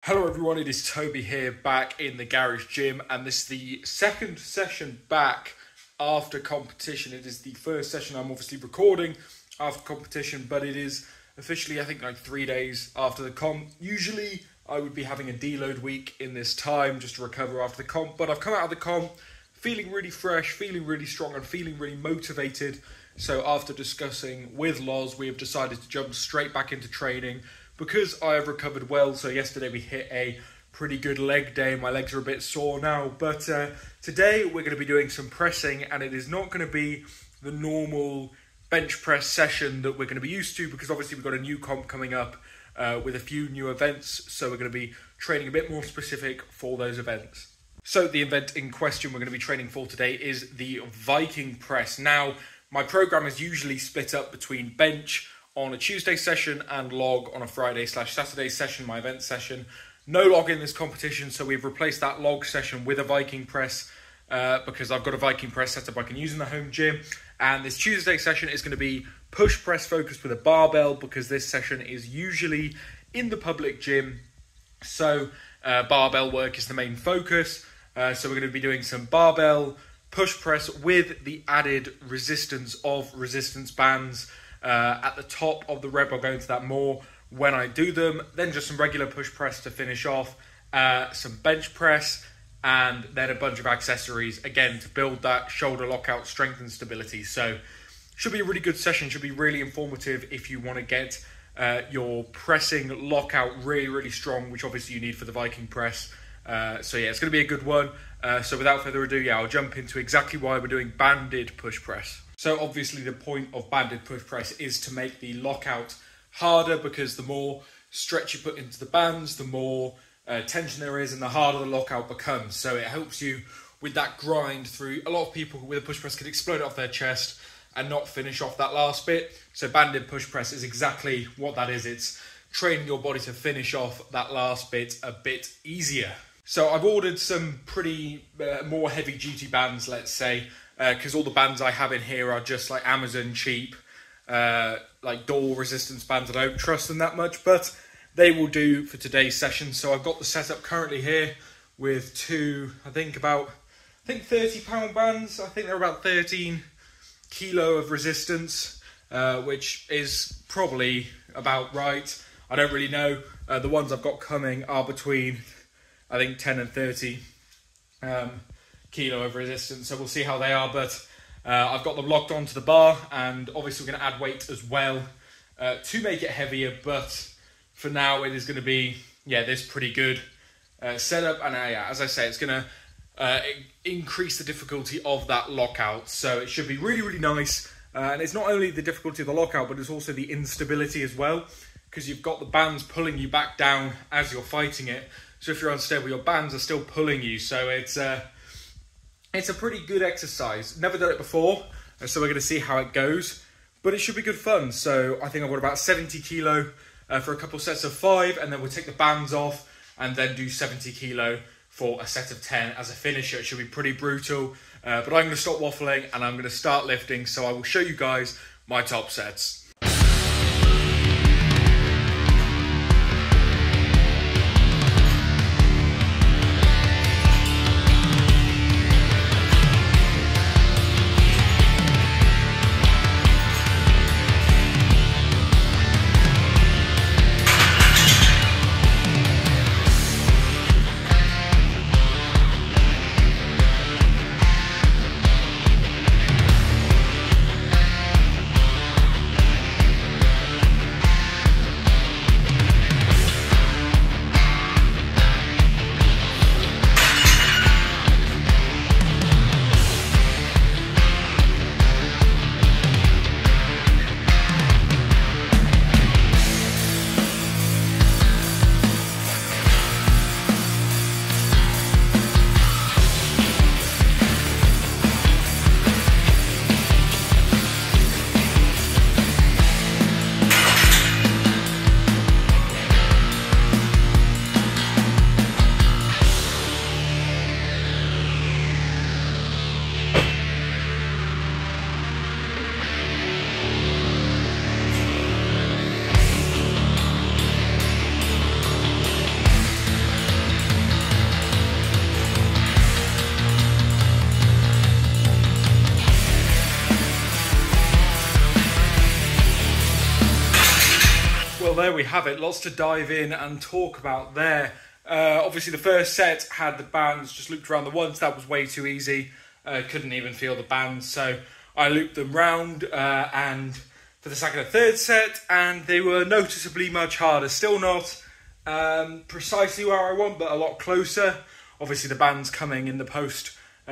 Hello everyone, it is Toby here back in the garage gym, and this is the second session back after competition. It is the first session I'm obviously recording after competition, but it is officially I think like 3 days after the comp. Usually I would be having a deload week in this time just to recover after the comp, but I've come out of the comp feeling really fresh, feeling really strong and feeling really motivated. So after discussing with Loz, we have decided to jump straight back into training because I have recovered well. So yesterday we hit a pretty good leg day. My legs are a bit sore now, but today we're going to be doing some pressing, and it is not going to be the normal bench press session that we're going to be used to, because obviously we've got a new comp coming up with a few new events, so we're going to be training a bit more specific for those events. So the event in question we're going to be training for today is the Viking press. Now, my program is usually split up between bench on a Tuesday session and log on a Friday/Saturday session, my event session. No log in this competition, so we've replaced that log session with a Viking press because I've got a Viking press setup I can use in the home gym. And this Tuesday session is going to be push press focused with a barbell, because this session is usually in the public gym. So barbell work is the main focus. So we're going to be doing some barbell push press with the added resistance of resistance bands at the top of the rep. I'll go into that more when I do them. Then just some regular push press to finish off, some bench press, and then a bunch of accessories, again, to build that shoulder lockout strength and stability. So should be a really good session, should be really informative if you want to get your pressing lockout really strong, which obviously you need for the Viking press. So yeah, it's going to be a good one. So without further ado, I'll jump into exactly why we're doing banded push press. So obviously the point of banded push press is to make the lockout harder, because the more stretch you put into the bands, the more tension there is and the harder the lockout becomes. So it helps you with that grind through. A lot of people with a push press can explode it off their chest and not finish off that last bit. So banded push press is exactly what that is. It's training your body to finish off that last bit a bit easier. So I've ordered some pretty more heavy duty bands, let's say, because all the bands I have in here are just like Amazon cheap, like door resistance bands. I don't trust them that much, but they will do for today's session. So I've got the setup currently here with two, I think 30-pound bands. I think they're about 13 kilo of resistance, which is probably about right. I don't really know. The ones I've got coming are between, I think, 10 and 30 kilo of resistance, so we'll see how they are, but I've got them locked onto the bar, and obviously we're going to add weight as well to make it heavier, but for now it is going to be, this pretty good setup, and as I say, it's going to increase the difficulty of that lockout, so it should be really nice. And it's not only the difficulty of the lockout, but it's also the instability as well, because you've got the bands pulling you back down as you're fighting it. So if you're unstable, your bands are still pulling you. So it's a pretty good exercise. Never done it before, so we're going to see how it goes. But it should be good fun. So I think I've got about 70 kilo for a couple sets of 5, and then we'll take the bands off and then do 70 kilo for a set of 10 as a finisher. It should be pretty brutal. But I'm going to stop waffling and I'm going to start lifting. So I will show you guys my top sets. there we have it. Lots to dive in and talk about there. Obviously, the first set had the bands just looped around the ones. That was way too easy. Couldn't even feel the bands, so I looped them round and for the second and third set, and they were noticeably much harder. Still not precisely where I want, but a lot closer. Obviously, the bands coming in the post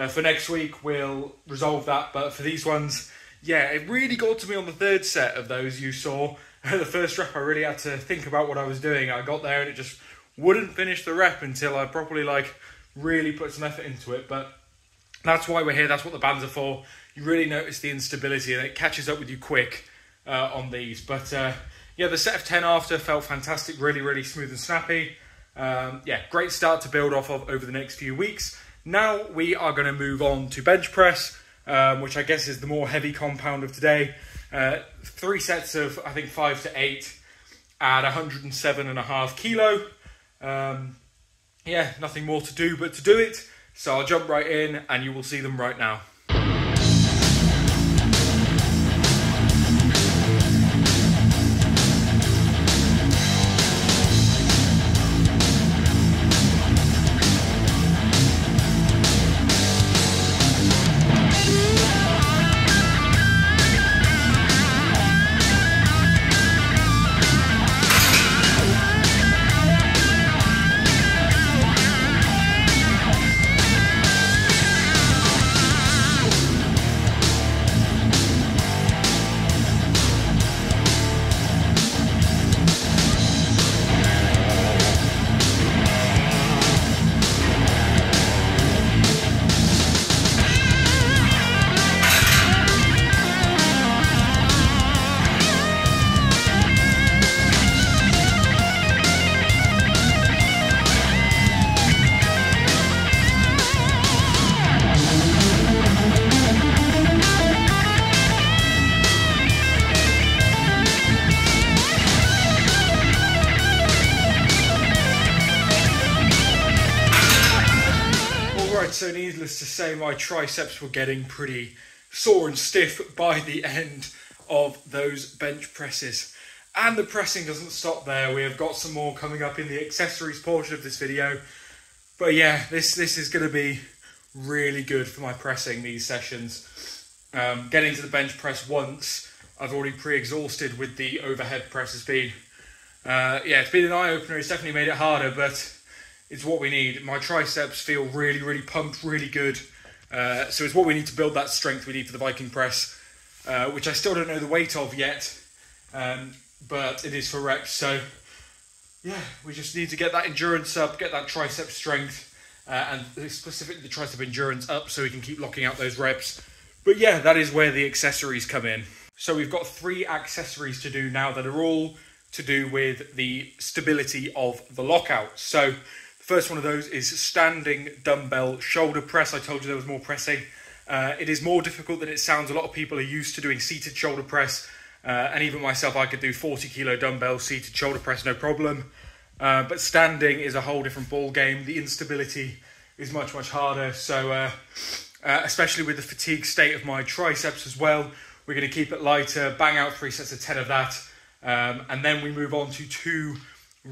for next week will resolve that, but for these ones, yeah, it really got to me on the third set of those you saw. The first rep, I really had to think about what I was doing. I got there and it just wouldn't finish the rep until I properly really put some effort into it. But that's why we're here. That's what the bands are for. You really notice the instability and it catches up with you quick on these. But yeah, the set of 10 after felt fantastic. Really, really smooth and snappy. Yeah, great start to build off of over the next few weeks. Now we are going to move on to bench press, which I guess is the more heavy compound of today. 3 sets of, I think, 5 to 8 at 107.5 kilo. Yeah, nothing more to do but to do it. So I'll jump right in and you will see them right now. So needless to say, my triceps were getting pretty sore and stiff by the end of those bench presses. And the pressing doesn't stop there. We have got some more coming up in the accessories portion of this video. But yeah, this is going to be really good for my pressing, these sessions. Getting to the bench press once, I've already pre-exhausted with the overhead press has been. Yeah, it's been an eye-opener. It's definitely made it harder, but it's what we need. My triceps feel really, really pumped, really good. So it's what we need to build that strength we need for the Viking press, which I still don't know the weight of yet, but it is for reps. So yeah, we just need to get that endurance up, get that tricep strength, and specifically the tricep endurance up so we can keep locking out those reps. But yeah, that is where the accessories come in. So we've got 3 accessories to do now that are all to do with the stability of the lockout. So first one of those is standing dumbbell shoulder press. I told you there was more pressing. It is more difficult than it sounds. A lot of people are used to doing seated shoulder press. And even myself, I could do 40 kilo dumbbell seated shoulder press, no problem. But standing is a whole different ball game. The instability is much, much harder. So especially with the fatigue state of my triceps as well, we're going to keep it lighter, bang out 3 sets of 10 of that. And then we move on to 2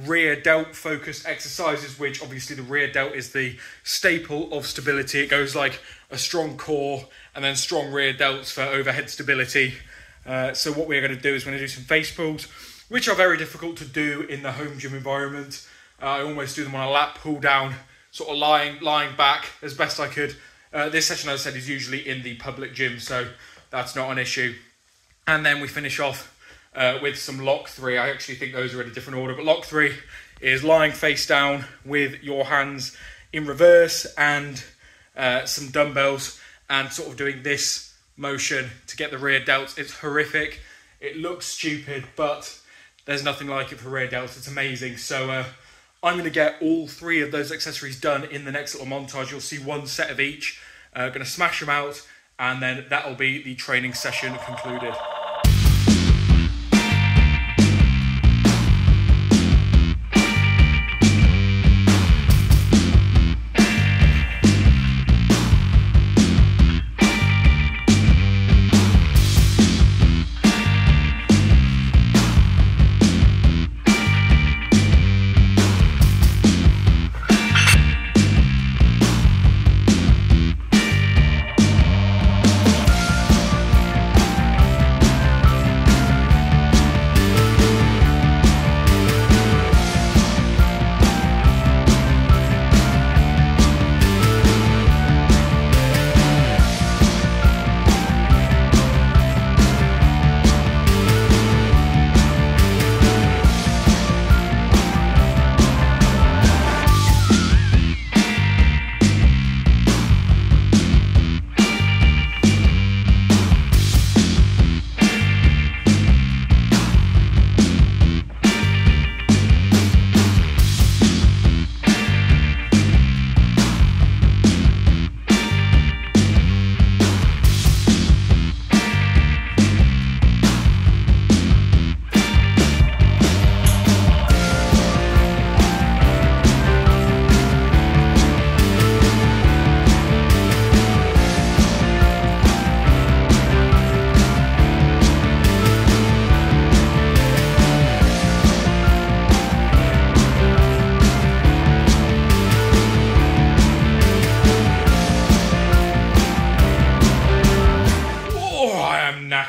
rear delt focused exercises, which obviously the rear delt is the staple of stability. It goes like a strong core and then strong rear delts for overhead stability. So what we're going to do is we're going to do some face pulls, which are very difficult to do in the home gym environment. I almost do them on a lat pull down, sort of lying back as best I could. This session, as I said, is usually in the public gym, so that's not an issue. And then we finish off with some lock 3. I actually think those are in a different order, but lock 3 is lying face down with your hands in reverse and some dumbbells and sort of doing this motion to get the rear delts. It's horrific. It looks stupid, but there's nothing like it for rear delts. It's amazing. So I'm going to get all 3 of those accessories done in the next little montage. You'll see 1 set of each. Going to smash them out, and then that'll be the training session concluded.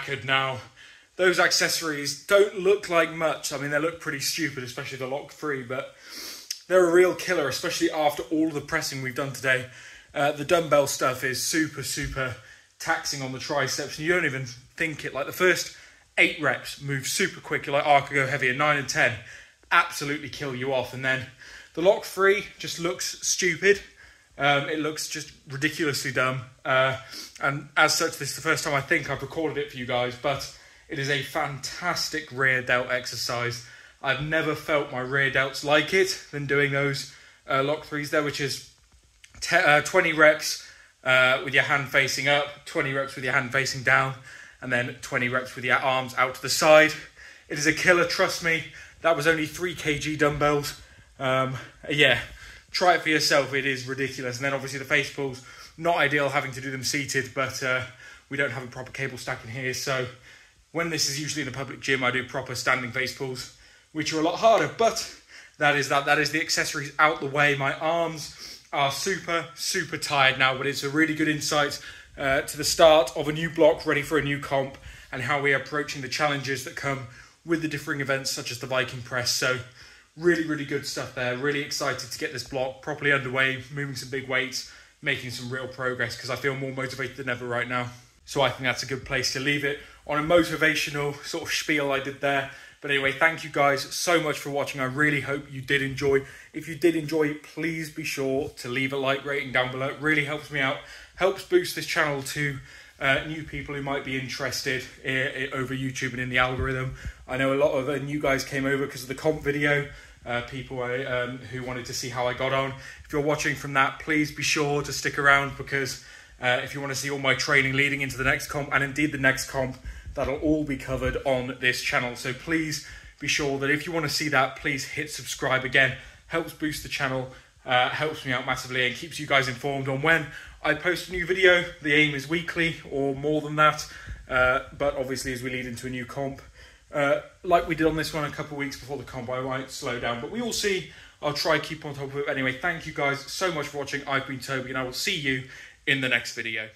knackered now. Those accessories don't look like much. I mean, they look pretty stupid, especially the lock 3, but they're a real killer, especially after all of the pressing we've done today. The dumbbell stuff is super, super taxing on the triceps, and you don't even think it. Like the first 8 reps move super quick. You're like, oh, I could go heavier. 9 and 10 absolutely kill you off. And then the lock 3 just looks stupid. It looks just ridiculously dumb. And as such, this is the first time I think I've recorded it for you guys, but it is a fantastic rear delt exercise. I've never felt my rear delts like it than doing those lock 3s there, which is 20 reps with your hand facing up, 20 reps with your hand facing down, and then 20 reps with your arms out to the side. It is a killer, trust me. That was only 3 kg dumbbells. Yeah, try it for yourself. It is ridiculous. And then obviously the face pulls, not ideal having to do them seated, but we don't have a proper cable stack in here. So when this is usually in a public gym, I do proper standing face pulls, which are a lot harder. But that is the accessories out the way. My arms are super, super tired now, but it's a really good insight to the start of a new block, ready for a new comp, and how we are approaching the challenges that come with the differing events such as the Viking press. So really, really good stuff there. Really excited to get this block properly underway, moving some big weights, making some real progress, because I feel more motivated than ever right now. So I think that's a good place to leave it on a motivational sort of spiel I did there. But anyway, thank you guys so much for watching. I really hope you did enjoy. If you did enjoy, please be sure to leave a like rating down below. It really helps me out, helps boost this channel to new people who might be interested over YouTube and in the algorithm. I know a lot of new guys came over because of the comp video, people who wanted to see how I got on. If you're watching from that, please be sure to stick around, because if you want to see all my training leading into the next comp, and indeed the next comp, that'll all be covered on this channel. So please be sure that if you want to see that, please hit subscribe. Again, helps boost the channel, helps me out massively, and keeps you guys informed on when I post a new video. The aim is weekly or more than that, but obviously as we lead into a new comp, like we did on this one a couple of weeks before the comp, I might slow down, but we will see. I'll try keep on top of it. Anyway, thank you guys so much for watching. I've been Toby, and I will see you in the next video.